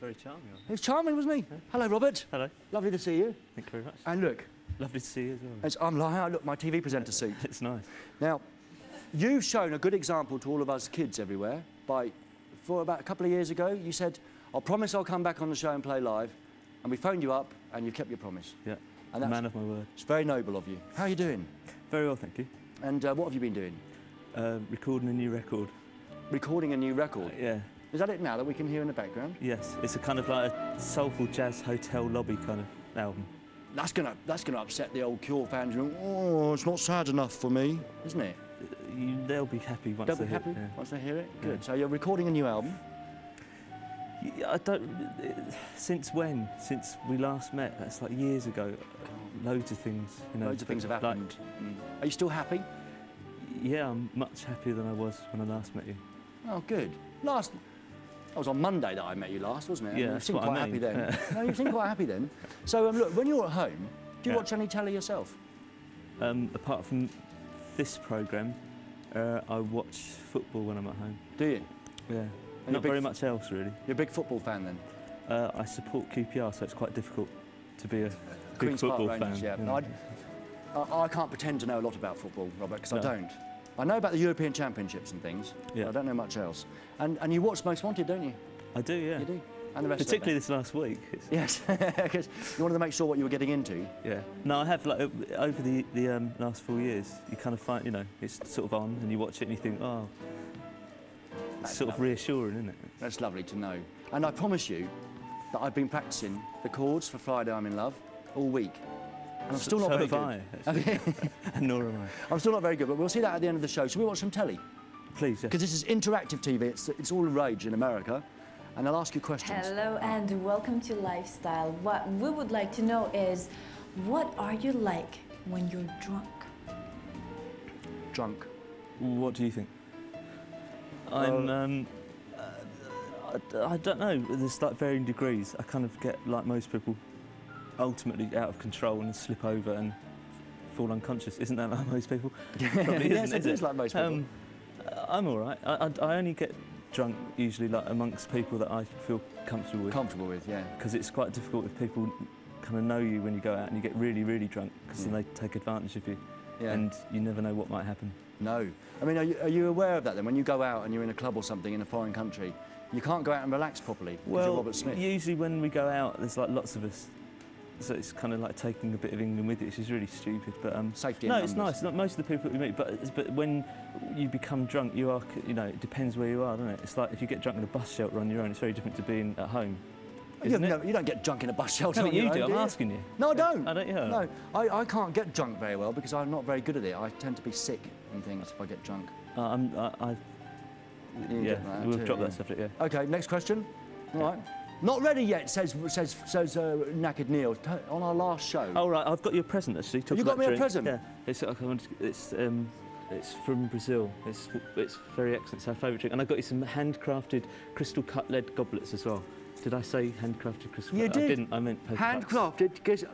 very charming. He was charming, wasn't he? Yeah. Hello, Robert. Hello. Lovely to see you. Thank you very much. And look. Lovely to see you as well. I'm lying. Look, my TV presenter suit. It's nice. Now, you've shown a good example to all of us kids everywhere for about a couple of years ago, you said, I promise I'll come back on the show and play live, and we phoned you up, and you've kept your promise. Yeah, and that's, man of my word. It's very noble of you. How are you doing? Very well, thank you. And what have you been doing? Recording a new record. Recording a new record? Yeah. Is that it now that we can hear in the background? Yes, it's a kind of like a soulful jazz hotel lobby kind of album. That's gonna upset the old Cure fans. Oh, it's not sad enough for me, isn't it? They'll be happy once they hear it. Yeah. Once they hear it? Good. Yeah. So you're recording a new album? I don't... Since when? Since we last met? That's like years ago. Loads of things, you know. Loads of things have happened. Like, Are you still happy? Yeah, I'm much happier than I was when I last met you. Oh, good. That was on Monday that I met you last, wasn't it? Yeah, you seemed quite happy then. Yeah. No, you seemed quite happy then. So, look, when you're at home, do you watch any telly yourself? Apart from this programme, I watch football when I'm at home. Do you? Yeah. And not very much else, really. You're a big football fan, then? I support QPR, so it's quite difficult to be a big Queen's football Park Rangers, fan. Yeah. No, I can't pretend to know a lot about football, Robert, because I don't. I know about the European Championships and things, but I don't know much else. And you watch Most Wanted, don't you? I do, yeah. You do? And the rest particularly this last week. Yes, because you wanted to make sure what you were getting into. Yeah. No, I have, like, over the last 4 years, you kind of find, you know, it's sort of on and you watch it and you think, oh, it's sort of reassuring, isn't it? That's lovely to know. And I promise you that I've been practicing the chords for Friday I'm in Love all week. And I'm still not very good. And nor am I. I'm still not very good, but we'll see that at the end of the show. Shall we watch some telly? Please, yes. Because this is interactive TV. It's all the rage in America. And I'll ask you questions. Hello and welcome to Lifestyle. What we would like to know is, what are you like when you're drunk? Drunk. What do you think? I'm, I don't know, there's like varying degrees. I kind of get, like most people, ultimately out of control and slip over and fall unconscious. Isn't that like most people? Probably yes, isn't, it is like most people. I'm all right. I only get drunk usually like amongst people that I feel comfortable with. Comfortable with, yeah. Because it's quite difficult if people kind of know you when you go out and you get really, really drunk, because then they take advantage of you. Yeah. And you never know what might happen. No. I mean, are you aware of that then? When you go out and you're in a club or something in a foreign country, you can't go out and relax properly because you're Robert Smith. Usually when we go out, there's like lots of us. So it's kind of like taking a bit of England with you, which is really stupid. But safety. No, it's nice. Not most of the people that we meet, but when you become drunk, you are, you know, it depends where you are, doesn't it? It's like if you get drunk in a bus shelter on your own, it's very different to being at home. You don't get drunk in a bus shelter. No, but you do. I'm asking you. No, I don't. I don't. Yeah. No, I can't get drunk very well because I'm not very good at it. I tend to be sick and things if I get drunk. Yeah, we'll drop that subject. Yeah. Okay, next question. All right. Not ready yet, says Knackered Neil on our last show. Oh right, I've got you a present actually. You got me a present? Yeah, it's from Brazil. It's very excellent. It's our favourite drink, and I got you some handcrafted crystal cut lead goblets as well. Did I say handcrafted crystal? You did. I didn't. I meant paper handcrafted because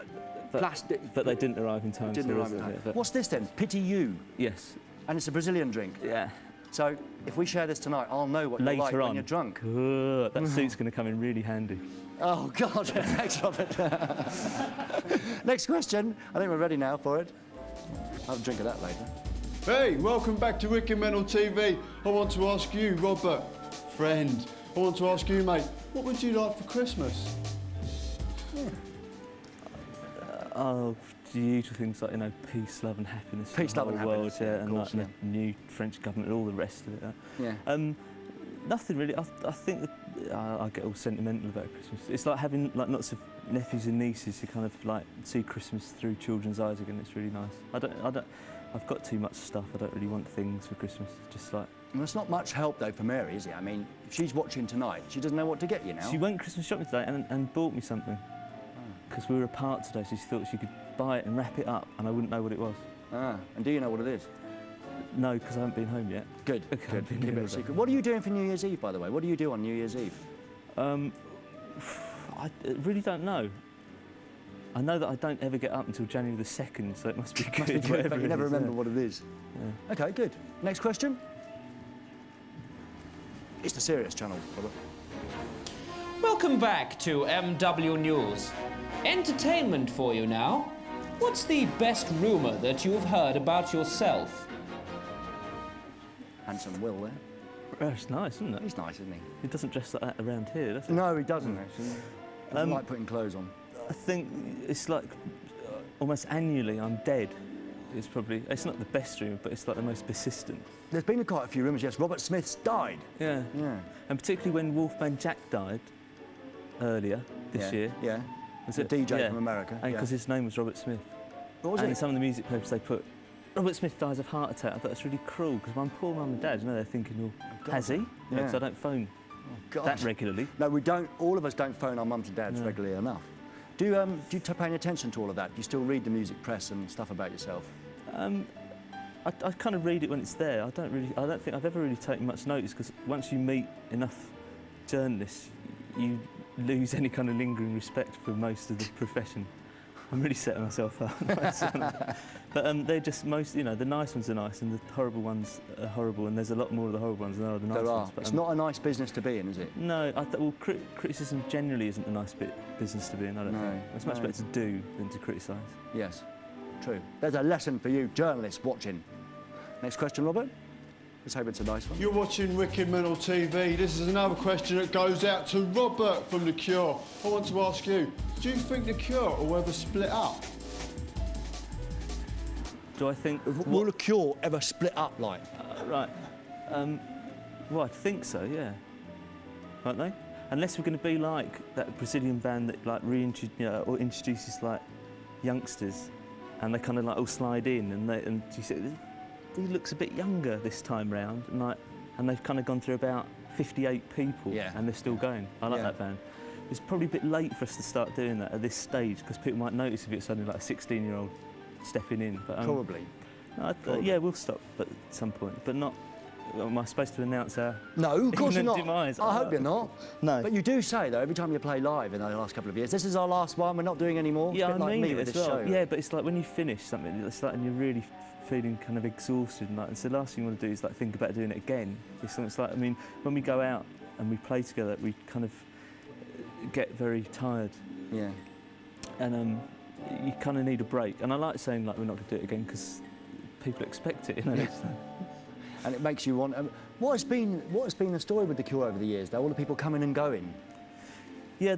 plastic. But they didn't arrive in time. Didn't arrive in time. What's this then? Pity You. Yes. And it's a Brazilian drink. Yeah. So if we share this tonight, I'll know what you're like when you're drunk. That suit's going to come in really handy. Oh, God, thanks, Robert. Next question. I think we're ready now for it. I'll have a drink of that later. Hey, welcome back to Wicked Mental TV. I want to ask you, Robert, friend, I want to ask you, mate, what would you like for Christmas? The usual things like, you know, peace, love and happiness. Peace, love and happiness, yeah, of and course, like the new French government and all the rest of it. Yeah. Nothing really. I think that I get all sentimental about Christmas. It's like having like lots of nephews and nieces who kind of like see Christmas through children's eyes again. It's really nice. I've got too much stuff. I don't really want things for Christmas. Just like. Well, it's not much help though for Mary, is it? I mean, if she's watching tonight, she doesn't know what to get you now. She went Christmas shopping today and bought me something. Because we were apart today, so she thought she could buy it and wrap it up, and I wouldn't know what it was. And do you know what it is? No, because I haven't been home yet. Good, good. Keep it a secret. What are you doing for New Year's Eve, by the way? What do you do on New Year's Eve? I really don't know. I know that I don't ever get up until January the 2nd, so it must be good. But you never remember what it is. Yeah. Okay, good. Next question. It's the serious channel, Robert. Welcome back to MW News. Entertainment for you now. What's the best rumour that you've heard about yourself? Handsome Will there. That's nice, isn't it? He's nice, isn't he? He doesn't dress like that around here, does he? No, he doesn't actually. He doesn't like putting clothes on. I think it's like almost annually I'm dead. It's probably, it's not the best rumour, but it's like the most persistent. There's been quite a few rumours, yes. Robert Smith's died. Yeah. Yeah. And particularly when Wolfman Jack died earlier this year. Yeah. Was The it? DJ from America. And yeah. because his name was Robert Smith. What was and it? in some of the music papers they put, Robert Smith dies of heart attack. I thought that's really cruel because my poor mum and dad, you know, they're thinking, well, has he? Yeah. Because I don't phone God. that regularly. No, we don't. All of us don't phone our mums and dads regularly enough. Do you pay any attention to all of that? Do you still read the music press and stuff about yourself? I kind of read it when it's there. I don't think I've ever really taken much notice because once you meet enough journalists, you lose any kind of lingering respect for most of the profession. I'm really setting myself up. But they're just most, you know, the nice ones are nice and the horrible ones are horrible, and there's a lot more of the horrible ones than there are the nice ones. But, it's not a nice business to be in, is it? No, well, criticism generally isn't a nice business to be in, I don't think. It's much better to do than to criticise. Yes, true. There's a lesson for you journalists watching. Next question, Robert. Let's hope it's a nice one. You're watching Wicked Men on TV. This is another question that goes out to Robert from The Cure. I want to ask you, do you think The Cure will ever split up? Do I think... Will The Cure ever split up, like? Right. Well, I think so, yeah. Won't they? Unless we're going to be like that Brazilian band that like or introduces like youngsters, and they kind of like all slide in, and you see, he looks a bit younger this time round, and they've kind of gone through about 58 people, and they're still going. I like that band. It's probably a bit late for us to start doing that at this stage because people might notice if it's suddenly like a 16-year-old stepping in. But, Probably. Yeah, we'll stop at some point, but not. Am I supposed to announce our No, of course you're not. demise? I hope you're not. No. But you do say, though, every time you play live in the last couple of years, this is our last one, we're not doing any more. Yeah, it's a bit I like mean me it with as this well. show. Yeah, but it's like when you finish something, it's like and you're really feeling kind of exhausted, and so the last thing you want to do is like think about doing it again. It's like, I mean, when we go out and we play together, we kind of get very tired. Yeah. And you kind of need a break. And I like saying like we're not going to do it again because people expect it, you know. Yeah. And it makes you want. What has been the story with The Cure over the years? Though all the people coming and going. Yeah,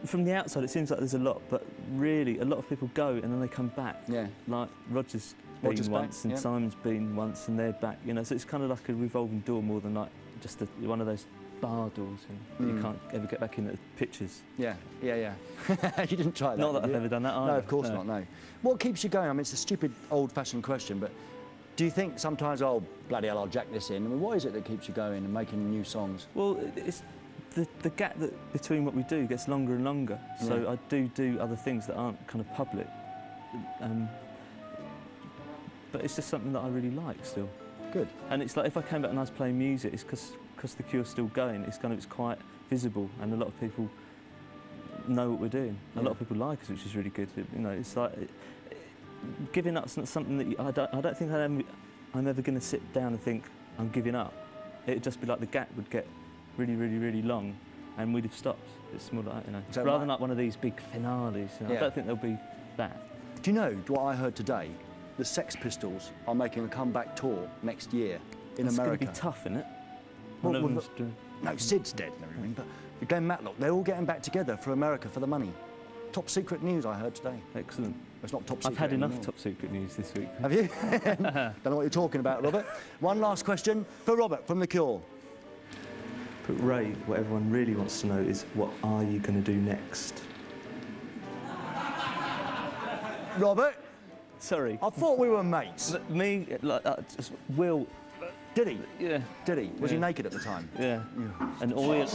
from the outside it seems like there's a lot, but really a lot of people go and then they come back. Yeah. Like Roger's been once and Simon's been once and they're back. You know, so it's kind of like a revolving door more than like just one of those bar doors. You know, you can't ever get back in the pictures. Yeah, yeah, yeah. You didn't try that. Not that did I've you? ever done that either. No, of course not. No. What keeps you going? I mean, it's a stupid, old-fashioned question, but. Do you think sometimes, oh, bloody hell, I'll jack this in? I mean, what is it that keeps you going and making new songs? Well, it's the gap between what we do gets longer and longer. So I do other things that aren't kind of public. But it's just something that I really like still. Good. And it's like if I came back and I was playing music, it's because The Cure's still going. It's quite visible, and a lot of people know what we're doing. A lot of people like us, which is really good. You know, it's like. Giving up's not something that I don't think I'm ever going to sit down and think I'm giving up. It'd just be like the gap would get really, really, really long, and we'd have stopped. It's more like that, you know, so rather than like one of these big finales. You know, I don't think there'll be that. Do you know what I heard today? The Sex Pistols are making a comeback tour next year in America. It's going to be tough, isn't it? No, Sid's dead and everything, but Glenn Matlock, they're all getting back together for America for the money. Top secret news I heard today. Excellent. It's not top secret I've had enough anymore. top secret news this week. Have you? Don't know what you're talking about, Robert. One last question for Robert from The Cure. But Ray, what everyone really wants to know is, what are you going to do next? Robert? Sorry. I thought we were mates. Me, like, just Will. Did he? Yeah. Did he? Was he naked at the time? Yeah. And oil.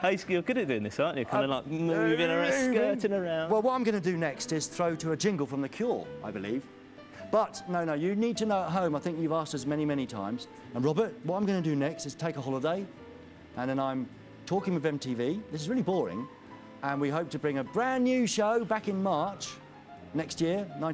Hey, you're good at doing this, aren't you? Kind of like moving around, skirting around. Well, what I'm going to do next is throw to a jingle from The Cure, I believe. But, no, you need to know at home, I think you've asked us many, many times. And Robert, what I'm going to do next is take a holiday, and then I'm talking with MTV. This is really boring. And we hope to bring a brand new show back in March next year,